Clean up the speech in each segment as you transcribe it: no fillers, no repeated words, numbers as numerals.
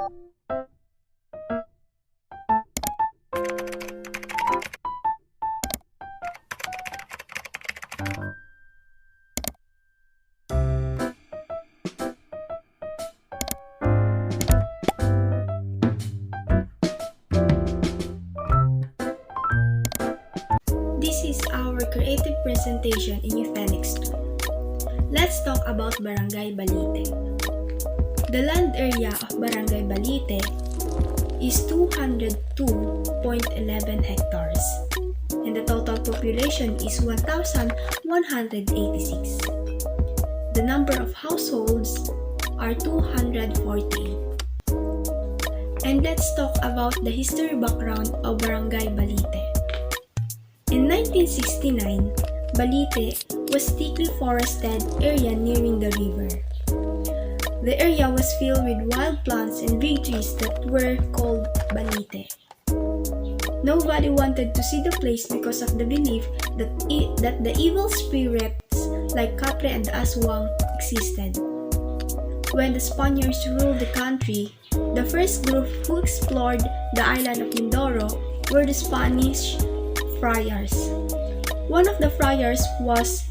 This is our creative presentation in Euthenics 2. Let's talk about Barangay Balite. The land area of Barangay Balite is 202.11 hectares and the total population is 1,186. The number of households are 248. And let's talk about the history background of Barangay Balite. In 1969, Balite was thickly forested area nearing the river. The area was filled with wild plants and big trees that were called Balite. Nobody wanted to see the place because of the belief that the evil spirits like Capre and Aswang existed. When the Spaniards ruled the country, the first group who explored the island of Mindoro were the Spanish friars. One of the friars was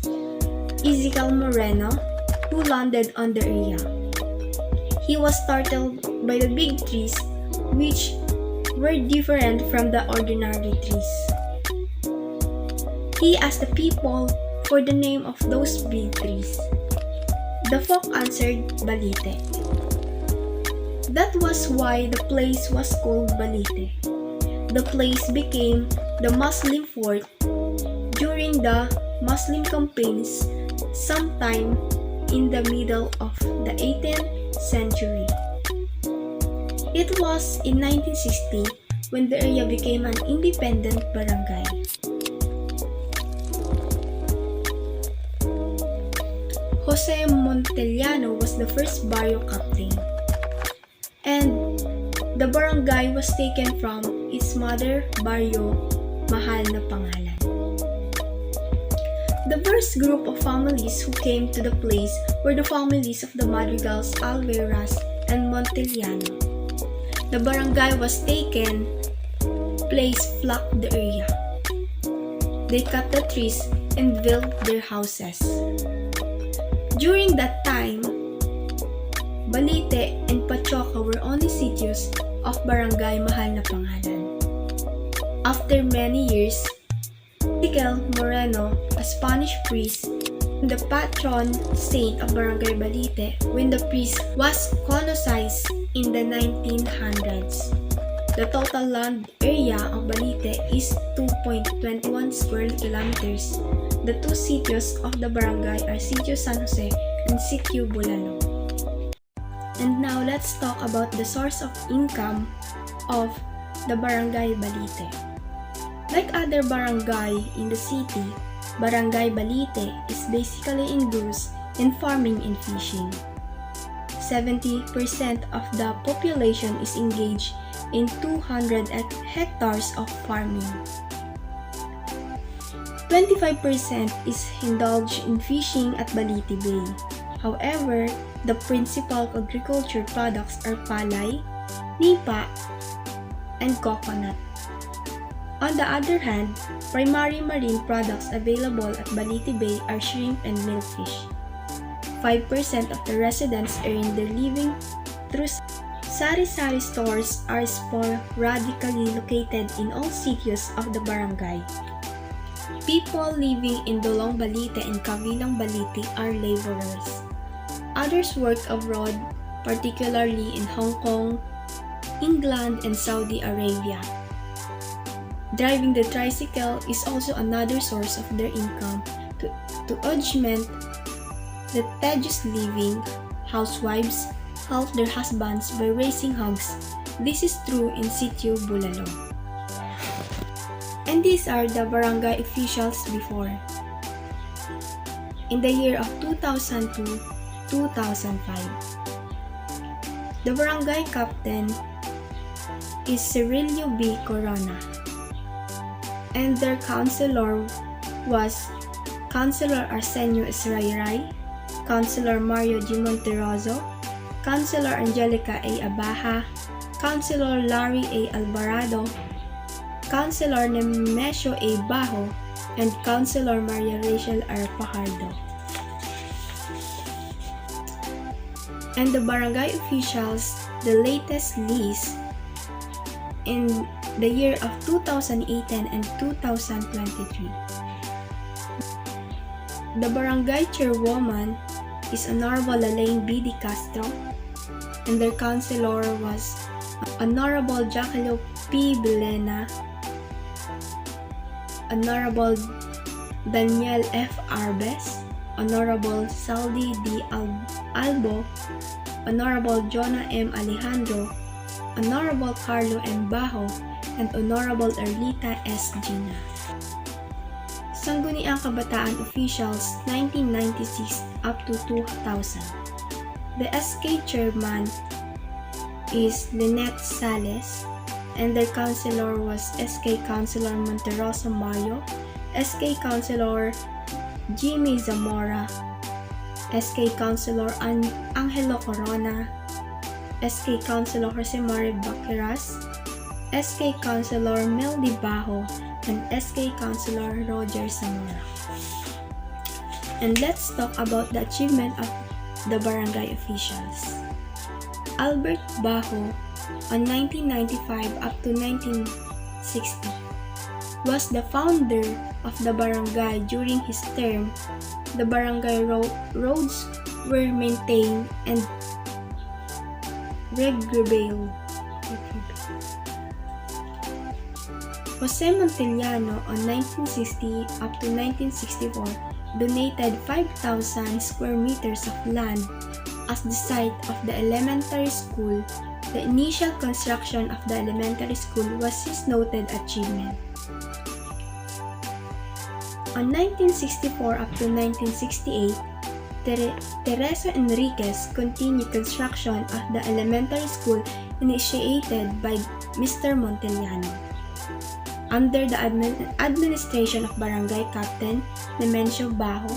Ezekiel Moreno, who landed on the area. He was startled by the big trees, which were different from the ordinary trees. He asked the people for the name of those big trees. The folk answered Balite. That was why the place was called Balite. The place became the Muslim fort during the Muslim campaigns sometime in the middle of the 18th century. It was in 1960 when the area became an independent barangay. Jose Montellano was the first barrio captain, and the barangay was taken from its mother barrio, Mahal na Pangalan. The first group of families who came to the place were the families of the Madrigals, Alveras, and Montellano. The barangay was taken, place flocked the area. They cut the trees and built their houses. During that time, Balite and Pachoca were only sitios of Barangay Mahal na Pangalan. After many years, Ezekiel Moreno, a Spanish priest, the patron saint of Barangay Balite when the priest was canonized in the 1900s. The total land area of Balite is 2.21 square kilometers. The two sitios of the barangay are Sitio San Jose and Sitio Bulalo. And now let's talk about the source of income of the Barangay Balite. Like other barangay in the city, Barangay Balite is basically engrossed in farming and fishing. 70% of the population is engaged in 200 hectares of farming. 25% is indulged in fishing at Balite Bay. However, the principal agriculture products are palay, nipa, and coconut. On the other hand, primary marine products available at Balite Bay are shrimp and milkfish. 5% of the residents earn their living through sari-sari stores are sporadically located in all sitios of the barangay. People living in Dolong Balite and Cavilang Balite are laborers. Others work abroad, particularly in Hong Kong, England, and Saudi Arabia. Driving the tricycle is also another source of their income to augment the tedious living. Housewives help their husbands by raising hogs. This is true in Sitio Bulalo. And these are the barangay officials before. In the year of 2002-2005, the barangay captain is Cirilio B. Corona, and their councilor was Councilor Arsenio Israiray, Councilor Mario G. Monterroso, Councilor Angelica A. Abaja, Councilor Larry A. Alvarado, Councilor Nemesio A. Bajo, and Councilor Maria Rachel R. Fajardo. And the barangay officials, the latest list in the year of 2018 and 2023. The barangay chairwoman is Honorable Lalaine B. Di Castro, and their councilor was Honorable Jacqueline P. Bilena, Honorable Daniel F. Arbes, Honorable Saldi D. Albo, Honorable Jonah M. Alejandro, Honorable Carlo M. Bajo, and Honorable Erlita S. Gina. Sangguniang Kabataan Officials 1996 up to 2000. The SK chairman is Lynette Sales, and their councilor was SK Councilor Monterosa Mario, SK Councilor Jimmy Zamora, SK Councilor Angelo Corona, SK Councilor Jose Marie Baqueras, SK Councilor Meldy Bajo, and SK Councilor Roger Zamora. And let's talk about the achievement of the barangay officials. Albert Bajo, on 1995 up to 1960, was the founder of the barangay. During his term, the barangay roads were maintained and regrabed. Jose Montellano, on 1960 up to 1964, donated 5,000 square meters of land as the site of the elementary school. The initial construction of the elementary school was his noted achievement. On 1964 up to 1968, Teresa Enriquez continued construction of the elementary school initiated by Mr. Montellano. Under the administration of Barangay Captain Nemesio Bajo,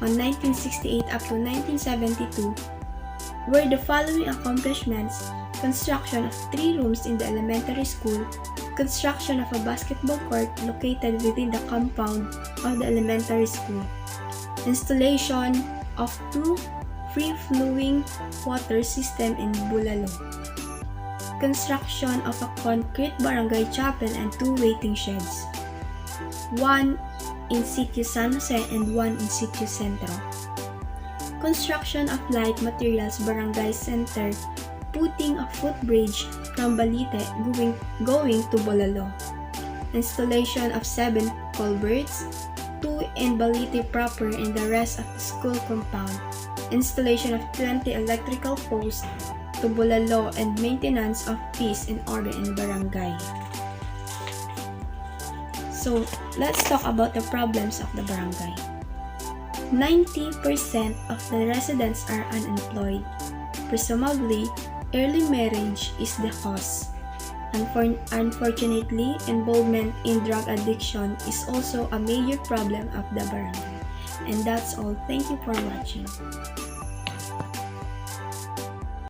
on 1968 up to 1972, were the following accomplishments: construction of 3 rooms in the elementary school, construction of a basketball court located within the compound of the elementary school, installation of 2 free-flowing water system in Bulalo, construction of a concrete barangay chapel and 2 waiting sheds, 1 in Sitio San Jose and 1 in Sitio Centro, construction of light materials barangay center, putting a footbridge from Balite going to Bolalo, installation of 7 culverts, 2 in Balite proper and the rest of the school compound, installation of 20 electrical posts to Bolalo, and maintenance of peace and order in barangay. So, let's talk about the problems of the barangay. 90% of the residents are unemployed. Presumably, early marriage is the cause. Unfortunately, involvement in drug addiction is also a major problem of the barangay. And that's all. Thank you for watching.